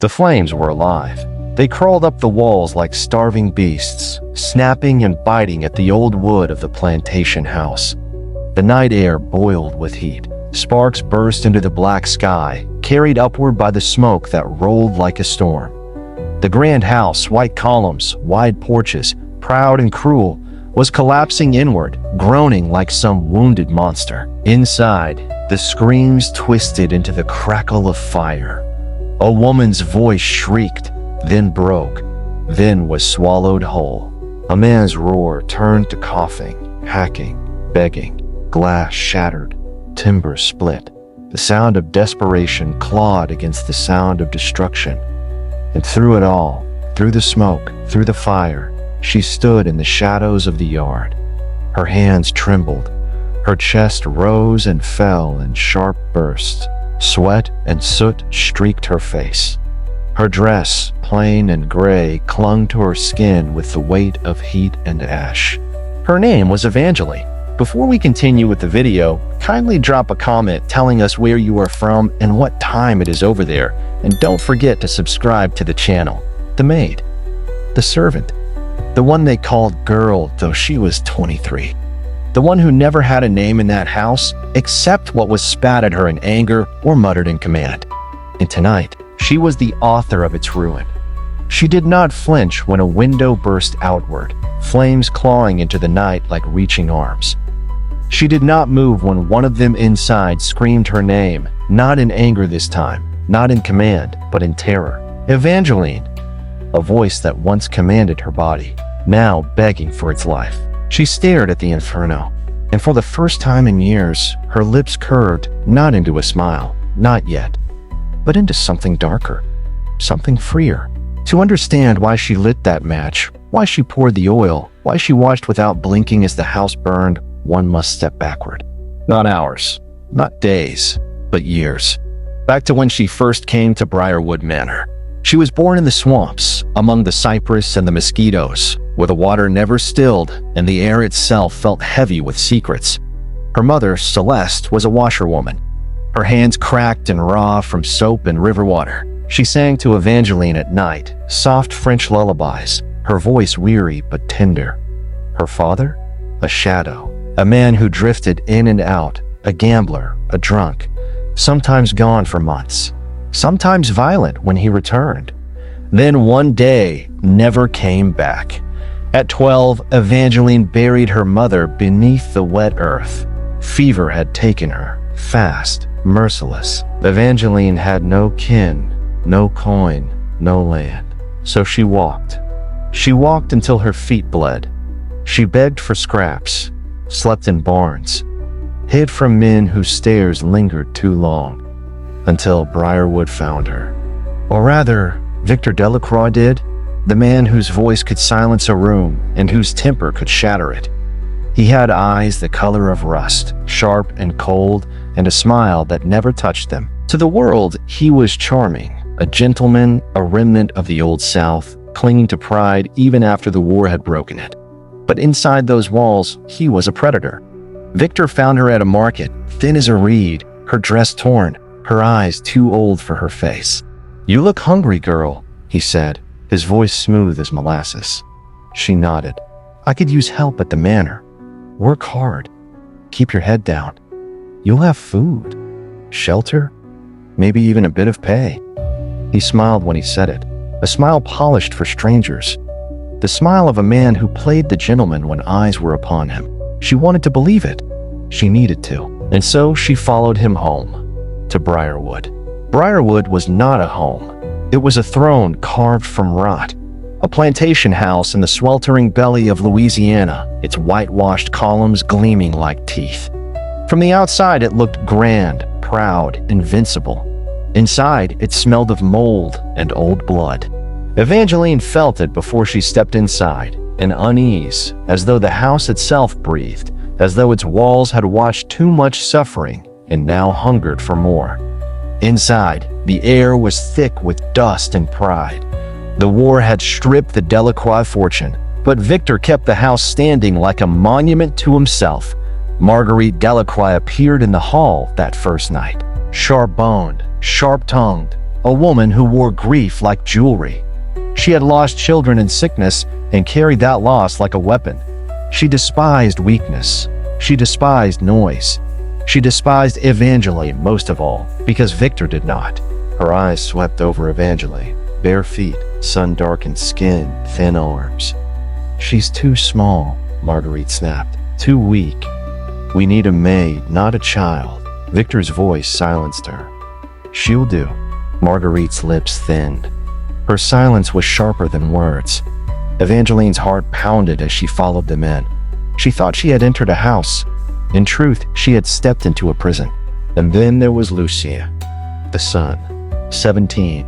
The flames were alive. They crawled up the walls like starving beasts, snapping and biting at the old wood of the plantation house. The night air boiled with heat. Sparks burst into the black sky, carried upward by the smoke that rolled like a storm. The grand house, white columns, wide porches, proud and cruel, was collapsing inward, groaning like some wounded monster. Inside, the screams twisted into the crackle of fire. A woman's voice shrieked, then broke, then was swallowed whole. A man's roar turned to coughing, hacking, begging. Glass shattered, timber split. The sound of desperation clawed against the sound of destruction. And through it all, through the smoke, through the fire, she stood in the shadows of the yard. Her hands trembled. Her chest rose and fell in sharp bursts. Sweat and soot streaked her face. Her dress, plain and gray, clung to her skin with the weight of heat and ash. Her name was Evangeline. Before we continue with the video, kindly drop a comment telling us where you are from and what time it is over there. And don't forget to subscribe to the channel. The maid. The servant. The one they called Girl, though she was 23. The one who never had a name in that house, except what was spat at her in anger or muttered in command. And tonight, she was the author of its ruin. She did not flinch when a window burst outward, flames clawing into the night like reaching arms. She did not move when one of them inside screamed her name, not in anger this time, not in command, but in terror. Evangeline, a voice that once commanded her body, now begging for its life. She stared at the inferno, and for the first time in years, her lips curved not into a smile, not yet, but into something darker, something freer. To understand why she lit that match, why she poured the oil, why she watched without blinking as the house burned, one must step backward. Not hours, not days, but years. Back to when she first came to Briarwood Manor. She was born in the swamps, among the cypress and the mosquitoes, where the water never stilled and the air itself felt heavy with secrets. Her mother, Celeste, was a washerwoman. Her hands cracked and raw from soap and river water. She sang to Evangeline at night, soft French lullabies, her voice weary but tender. Her father? A shadow. A man who drifted in and out, a gambler, a drunk, sometimes gone for months, sometimes violent when he returned. Then one day, never came back. At 12, Evangeline buried her mother beneath the wet earth. Fever had taken her, fast, merciless. Evangeline had no kin, no coin, no land. So she walked. She walked until her feet bled. She begged for scraps, slept in barns, hid from men whose stares lingered too long, until Briarwood found her. Or rather, Victor Delacroix did, the man whose voice could silence a room and whose temper could shatter it. He had eyes the color of rust, sharp and cold, and a smile that never touched them. To the world, he was charming, a gentleman, a remnant of the Old South, clinging to pride even after the war had broken it. But inside those walls, he was a predator. Victor found her at a market, thin as a reed, her dress torn, her eyes too old for her face. "You look hungry, girl," he said, his voice smooth as molasses. She nodded. "I could use help at the manor. Work hard. Keep your head down. You'll have food, shelter, maybe even a bit of pay." He smiled when he said it, a smile polished for strangers. The smile of a man who played the gentleman when eyes were upon him. She wanted to believe it. She needed to. And so she followed him home, to Briarwood. Briarwood was not a home. It was a throne carved from rot. A plantation house in the sweltering belly of Louisiana, its whitewashed columns gleaming like teeth. From the outside, it looked grand, proud, invincible. Inside, it smelled of mold and old blood. Evangeline felt it before she stepped inside, an unease, as though the house itself breathed, as though its walls had watched too much suffering and now hungered for more. Inside, the air was thick with dust and pride. The war had stripped the Delacroix fortune, but Victor kept the house standing like a monument to himself. Marguerite Delacroix appeared in the hall that first night, sharp-boned, sharp-tongued, a woman who wore grief like jewelry. She had lost children in sickness and carried that loss like a weapon. She despised weakness. She despised noise. She despised Evangeline most of all, because Victor did not. Her eyes swept over Evangeline, bare feet, sun-darkened skin, thin arms. "She's too small," Marguerite snapped. "Too weak. We need a maid, not a child." Victor's voice silenced her. "She'll do." Marguerite's lips thinned. Her silence was sharper than words. Evangeline's heart pounded as she followed them in. She thought she had entered a house. In truth, she had stepped into a prison. And then there was Lucien, the son, 17,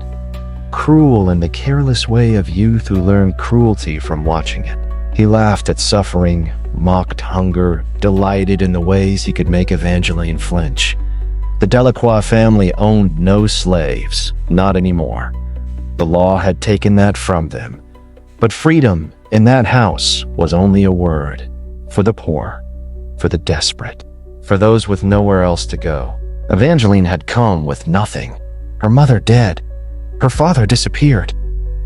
cruel in the careless way of youth who learned cruelty from watching it. He laughed at suffering, mocked hunger, delighted in the ways he could make Evangeline flinch. The Delacroix family owned no slaves, not anymore. The law had taken that from them. But freedom in that house was only a word. For the poor, for the desperate, for those with nowhere else to go. Evangeline had come with nothing. Her mother dead. Her father disappeared.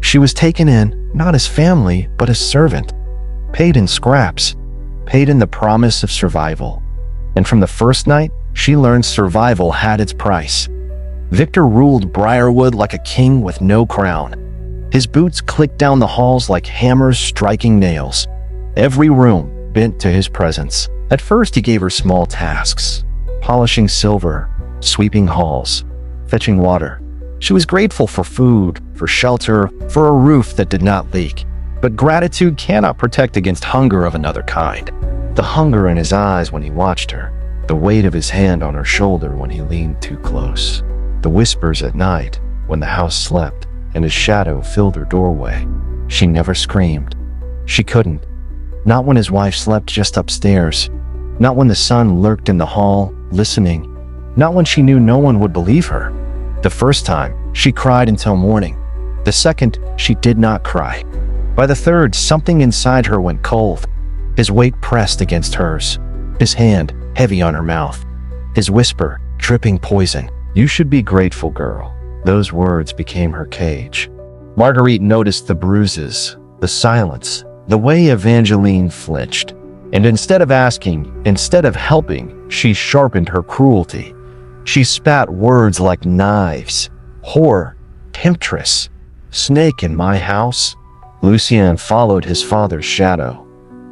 She was taken in, not as family, but as servant. Paid in scraps. Paid in the promise of survival. And from the first night, she learned survival had its price. Victor ruled Briarwood like a king with no crown. His boots clicked down the halls like hammers striking nails. Every room bent to his presence. At first, he gave her small tasks: polishing silver, sweeping halls, fetching water. She was grateful for food, for shelter, for a roof that did not leak. But gratitude cannot protect against hunger of another kind. The hunger in his eyes when he watched her, the weight of his hand on her shoulder when he leaned too close, the whispers at night when the house slept and his shadow filled her doorway. She never screamed. She couldn't. Not when his wife slept just upstairs. Not when the sun lurked in the hall, listening. Not when she knew no one would believe her. The first time, she cried until morning. The second, she did not cry. By the third, something inside her went cold. His weight pressed against hers. His hand heavy on her mouth. His whisper dripping poison. "You should be grateful, girl." Those words became her cage. Marguerite noticed the bruises, the silence, the way Evangeline flinched. And instead of asking, instead of helping, she sharpened her cruelty. She spat words like knives. "Whore, temptress, snake in my house." Lucien followed his father's shadow.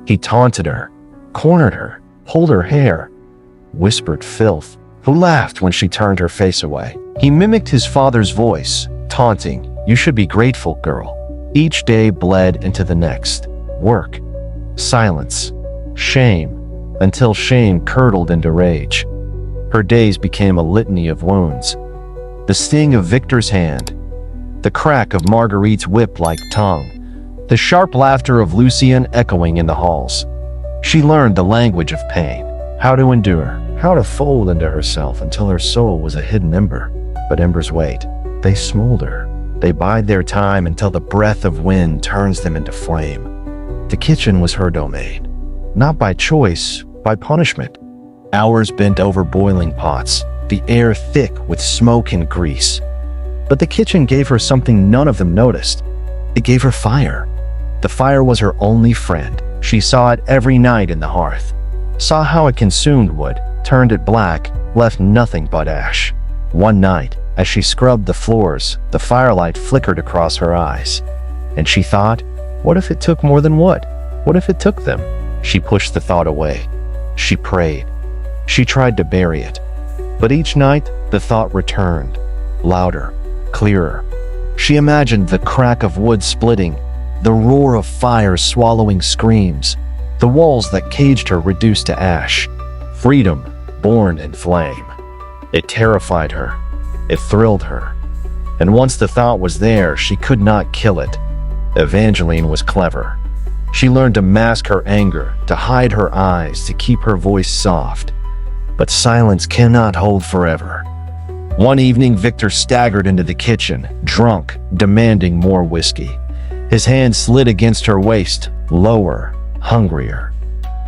He taunted her, cornered her, pulled her hair, whispered filth, who laughed when she turned her face away. He mimicked his father's voice, taunting, "You should be grateful, girl." Each day bled into the next. Work, silence, shame, until shame curdled into rage. Her days became a litany of wounds. The sting of Victor's hand, the crack of Marguerite's whip-like tongue, the sharp laughter of Lucien echoing in the halls. She learned the language of pain, how to endure, how to fold into herself until her soul was a hidden ember. But embers wait. They smolder. They bide their time until the breath of wind turns them into flame. The kitchen was her domain, not by choice, by punishment. Hours bent over boiling pots, the air thick with smoke and grease. But the kitchen gave her something none of them noticed. It gave her fire. The fire was her only friend. She saw it every night in the hearth, saw how it consumed wood, turned it black, left nothing but ash. One night, as she scrubbed the floors, the firelight flickered across her eyes. And she thought, what if it took more than wood? What if it took them? She pushed the thought away. She prayed. She tried to bury it. But each night, the thought returned, louder, clearer. She imagined the crack of wood splitting, the roar of fire swallowing screams, the walls that caged her reduced to ash. Freedom born in flame. It terrified her. It thrilled her. And once the thought was there, she could not kill it. Evangeline was clever. She learned to mask her anger, to hide her eyes, to keep her voice soft. But silence cannot hold forever. One evening, Victor staggered into the kitchen, drunk, demanding more whiskey. His hand slid against her waist, lower, hungrier.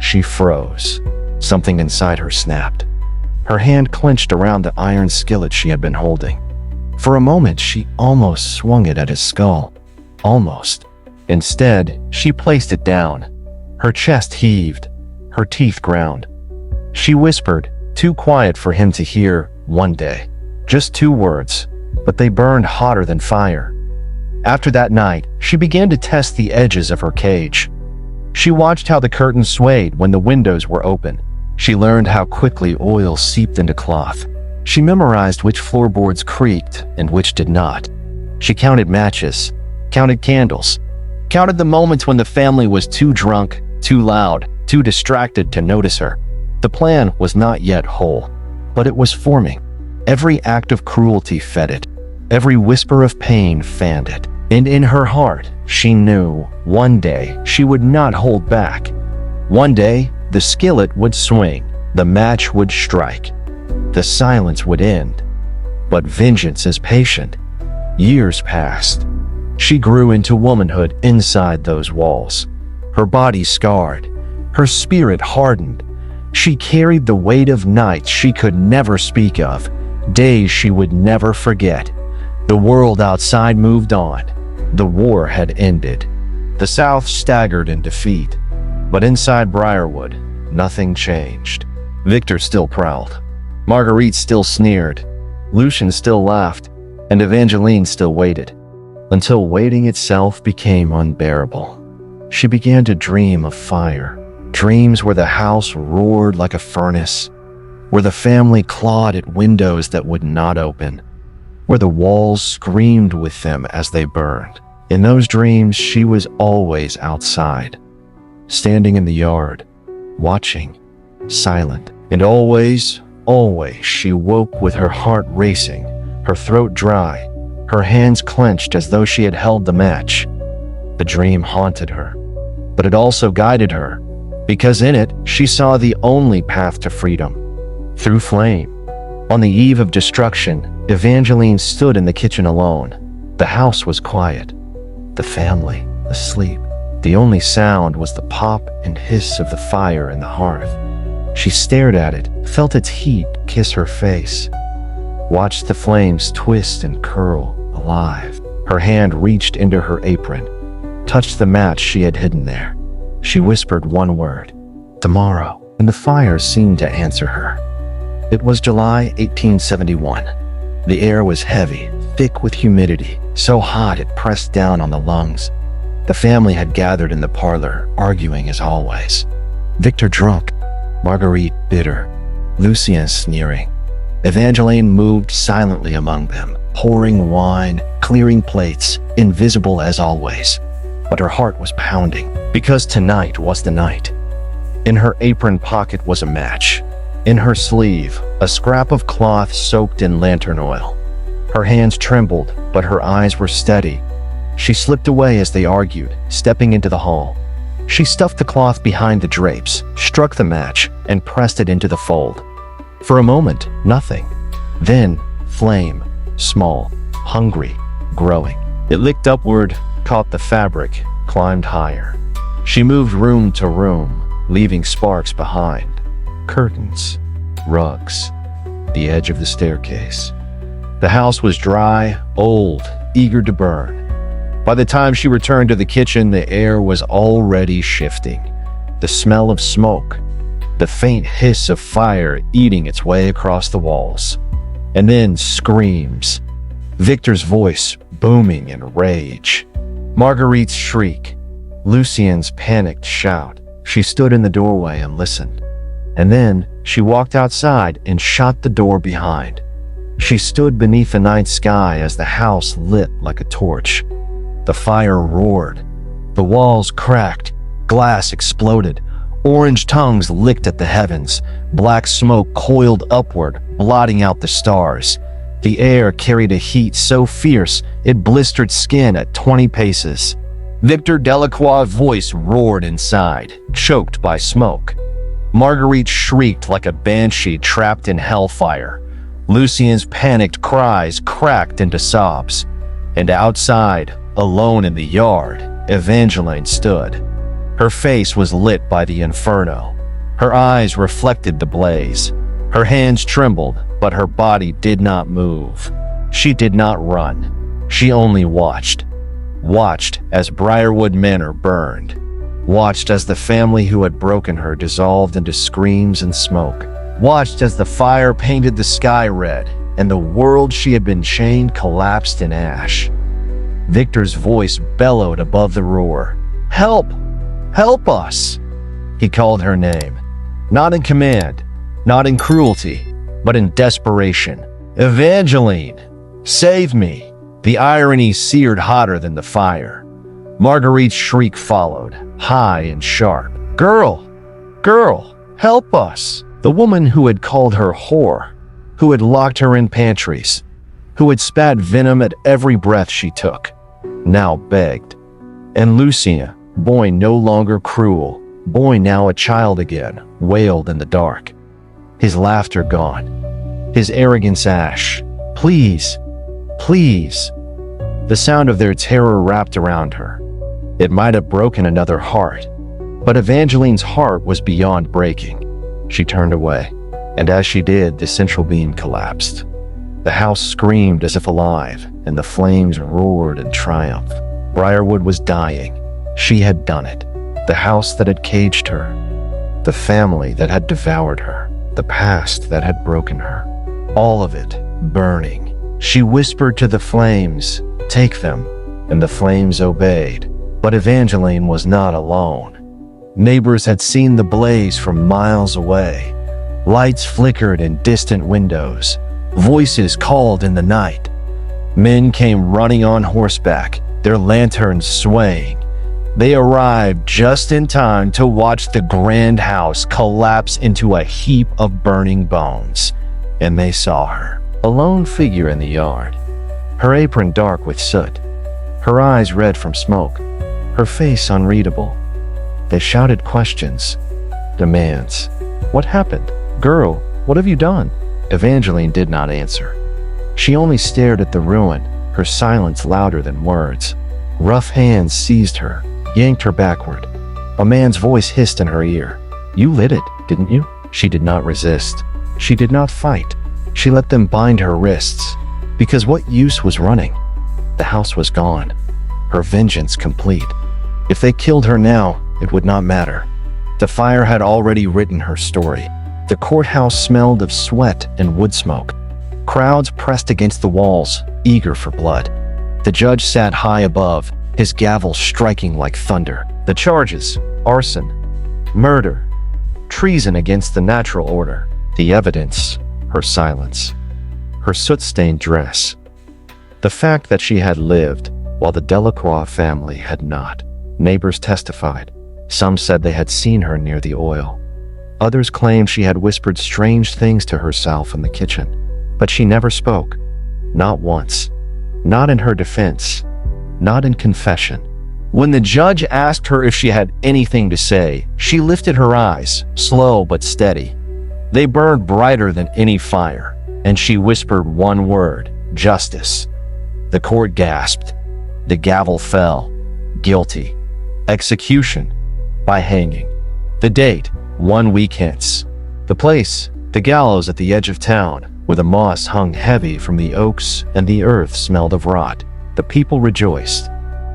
She froze. Something inside her snapped. Her hand clenched around the iron skillet she had been holding. For a moment, she almost swung it at his skull. Almost. Instead, she placed it down. Her chest heaved. Her teeth ground. She whispered, too quiet for him to hear, "One day." Just 2 words, but they burned hotter than fire. After that night, she began to test the edges of her cage. She watched how the curtains swayed when the windows were open. She learned how quickly oil seeped into cloth. She memorized which floorboards creaked and which did not. She counted matches, counted candles, counted the moments when the family was too drunk, too loud, too distracted to notice her. The plan was not yet whole, but it was forming. Every act of cruelty fed it. Every whisper of pain fanned it. And in her heart, she knew one day she would not hold back. One day, the skillet would swing, the match would strike, the silence would end. But vengeance is patient. Years passed. She grew into womanhood inside those walls. Her body scarred, her spirit hardened. She carried the weight of nights she could never speak of, days she would never forget. The world outside moved on. The war had ended. The South staggered in defeat. But inside Briarwood, nothing changed. Victor still prowled. Marguerite still sneered. Lucian still laughed. And Evangeline still waited. Until waiting itself became unbearable. She began to dream of fire. Dreams where the house roared like a furnace. Where the family clawed at windows that would not open. Where the walls screamed with them as they burned. In those dreams, she was always outside, standing in the yard, watching, silent. And always, always, she woke with her heart racing, her throat dry, her hands clenched as though she had held the match. The dream haunted her, but it also guided her, because in it, she saw the only path to freedom, through flame. On the eve of destruction, Evangeline stood in the kitchen alone. The house was quiet. The family asleep. The only sound was the pop and hiss of the fire in the hearth. She stared at it, felt its heat kiss her face, watched the flames twist and curl, alive. Her hand reached into her apron, touched the match she had hidden there. She whispered one word, "Tomorrow," and the fire seemed to answer her. It was July 1871. The air was heavy, thick with humidity, so hot it pressed down on the lungs. The family had gathered in the parlor, arguing as always. Victor drunk, Marguerite bitter, Lucien sneering. Evangeline moved silently among them, pouring wine, clearing plates, invisible as always. But her heart was pounding, because tonight was the night. In her apron pocket was a match. In her sleeve, a scrap of cloth soaked in lantern oil. Her hands trembled, but her eyes were steady. She slipped away as they argued, stepping into the hall. She stuffed the cloth behind the drapes, struck the match, and pressed it into the fold. For a moment, nothing. Then, flame, small, hungry, growing. It licked upward, caught the fabric, climbed higher. She moved room to room, leaving sparks behind. Curtains, rugs, the edge of the staircase. The house was dry, old, eager to burn. By the time she returned to the kitchen, the air was already shifting. The smell of smoke, the faint hiss of fire eating its way across the walls. And then screams. Victor's voice booming in rage. Marguerite's shriek. Lucien's panicked shout. She stood in the doorway and listened. And then she walked outside and shut the door behind. She stood beneath the night sky as the house lit like a torch. The fire roared. The walls cracked. Glass exploded. Orange tongues licked at the heavens. Black smoke coiled upward, blotting out the stars. The air carried a heat so fierce it blistered skin at 20 paces. Victor Delacroix's voice roared inside, choked by smoke. Marguerite shrieked like a banshee trapped in hellfire. Lucien's panicked cries cracked into sobs. And outside, alone in the yard, Evangeline stood. Her face was lit by the inferno. Her eyes reflected the blaze. Her hands trembled, but her body did not move. She did not run. She only watched. Watched as Briarwood Manor burned. Watched as the family who had broken her dissolved into screams and smoke. Watched as the fire painted the sky red and the world she had been chained collapsed in ash. Victor's voice bellowed above the roar. "Help! Help us!" He called her name, not in command, not in cruelty, but in desperation. "Evangeline! Save me!" The irony seared hotter than the fire. Marguerite's shriek followed, high and sharp. "Girl! Girl! Help us!" The woman who had called her whore, who had locked her in pantries, who had spat venom at every breath she took, now begged. And Lucia, boy no longer cruel, boy now a child again, wailed in the dark. His laughter gone, his arrogance ash. "Please, please." The sound of their terror wrapped around her. It might have broken another heart, but Evangeline's heart was beyond breaking. She turned away, and as she did, the central beam collapsed. The house screamed as if alive, and the flames roared in triumph. Briarwood was dying. She had done it. The house that had caged her, the family that had devoured her, the past that had broken her. All of it burning. She whispered to the flames, "Take them," and the flames obeyed. But Evangeline was not alone. Neighbors had seen the blaze from miles away. Lights flickered in distant windows. Voices called in the night. Men came running on horseback, their lanterns swaying. They arrived just in time to watch the grand house collapse into a heap of burning bones. And they saw her, a lone figure in the yard, her apron dark with soot, her eyes red from smoke, her face unreadable. They shouted questions, demands. "What happened? Girl, what have you done?" Evangeline did not answer. She only stared at the ruin, her silence louder than words. Rough hands seized her, yanked her backward. A man's voice hissed in her ear. "You lit it, didn't you?" She did not resist. She did not fight. She let them bind her wrists. Because what use was running? The house was gone. Her vengeance complete. If they killed her now, it would not matter. The fire had already written her story. The courthouse smelled of sweat and wood smoke. Crowds pressed against the walls, eager for blood. The judge sat high above, his gavel striking like thunder. The charges: arson, murder, treason against the natural order. The evidence: her silence, her soot-stained dress. The fact that she had lived, while the Delacroix family had not. Neighbors testified. Some said they had seen her near the oil. Others claimed she had whispered strange things to herself in the kitchen. But she never spoke. Not once. Not in her defense. Not in confession. When the judge asked her if she had anything to say, she lifted her eyes, slow but steady. They burned brighter than any fire, and she whispered one word: justice. The court gasped. The gavel fell. Guilty. Execution. By hanging. The date: 1 week hence. The place: the gallows at the edge of town, where the moss hung heavy from the oaks and the earth smelled of rot. The people rejoiced.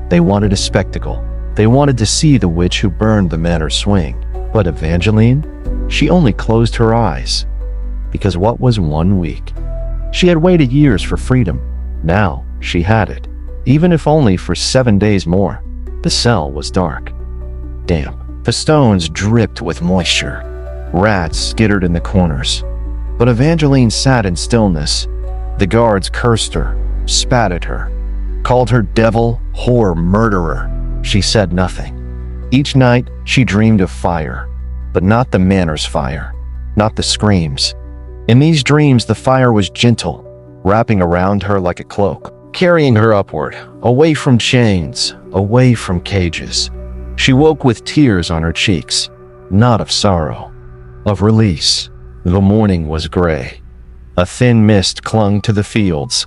They wanted a spectacle. They wanted to see the witch who burned the manor swing. But Evangeline? She only closed her eyes. Because what was 1 week? She had waited years for freedom. Now she had it, even if only for 7 days more. The cell was dark, damp. The stones dripped with moisture. Rats skittered in the corners. But Evangeline sat in stillness. The guards cursed her, spat at her, called her devil, whore, murderer. She said nothing. Each night she dreamed of fire, but not the manor's fire, not the screams. In these dreams the fire was gentle, wrapping around her like a cloak, carrying her upward, away from chains, away from cages. She woke with tears on her cheeks, not of sorrow, of release. The morning was gray. A thin mist clung to the fields.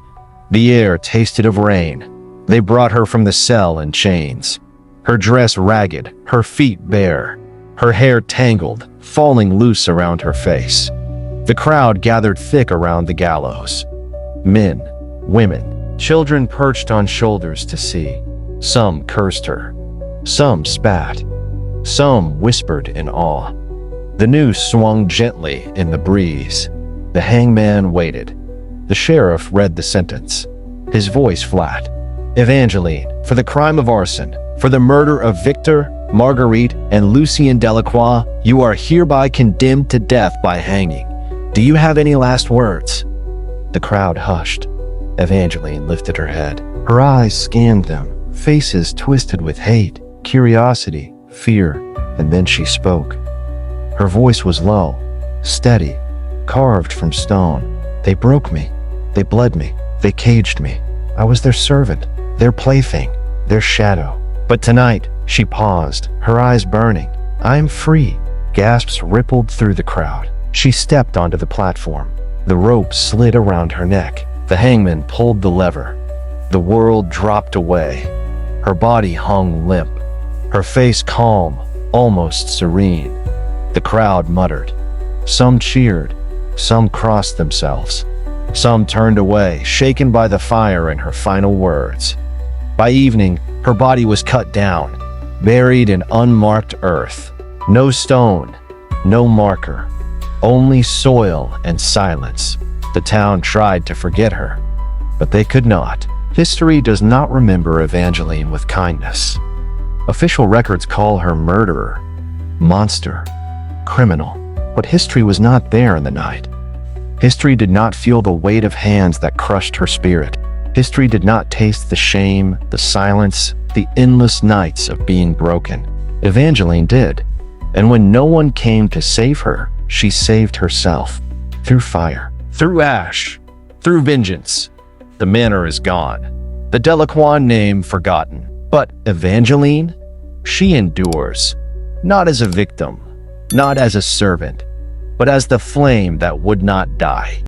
The air tasted of rain. They brought her from the cell in chains. Her dress ragged, her feet bare, her hair tangled, falling loose around her face. The crowd gathered thick around the gallows. Men, Women, children perched on shoulders to see. Some cursed her. Some spat. Some whispered in awe. The noose swung gently in the breeze. The hangman waited. The sheriff read the sentence, his voice flat. Evangeline, for the crime of arson, for the murder of Victor, Marguerite, and Lucien Delacroix, you are hereby condemned to death by hanging. Do you have any last words? The crowd hushed. Evangeline lifted her head. Her eyes scanned them, faces twisted with hate, curiosity, fear, and then she spoke. Her voice was low, steady, carved from stone. They broke me. They bled me. They caged me. I was their servant, their plaything, their shadow. But tonight, she paused, her eyes burning. I am free. Gasps rippled through the crowd. She stepped onto the platform. The rope slid around her neck. The hangman pulled the lever. The world dropped away. Her body hung limp, her face calm, almost serene. The crowd muttered. Some cheered. Some crossed themselves. Some turned away, shaken by the fire in her final words. By evening, her body was cut down, buried in unmarked earth. No stone, no marker, only soil and silence. The town tried to forget her, but they could not. History does not remember Evangeline with kindness. Official records call her murderer, monster, criminal. But history was not there in the night. History did not feel the weight of hands that crushed her spirit. History did not taste the shame, the silence, the endless nights of being broken. Evangeline did. And when no one came to save her, she saved herself. Through fire, through ash, through vengeance. The manor is gone. The Delacroix name forgotten. But Evangeline? She endures. Not as a victim, not as a servant, but as the flame that would not die.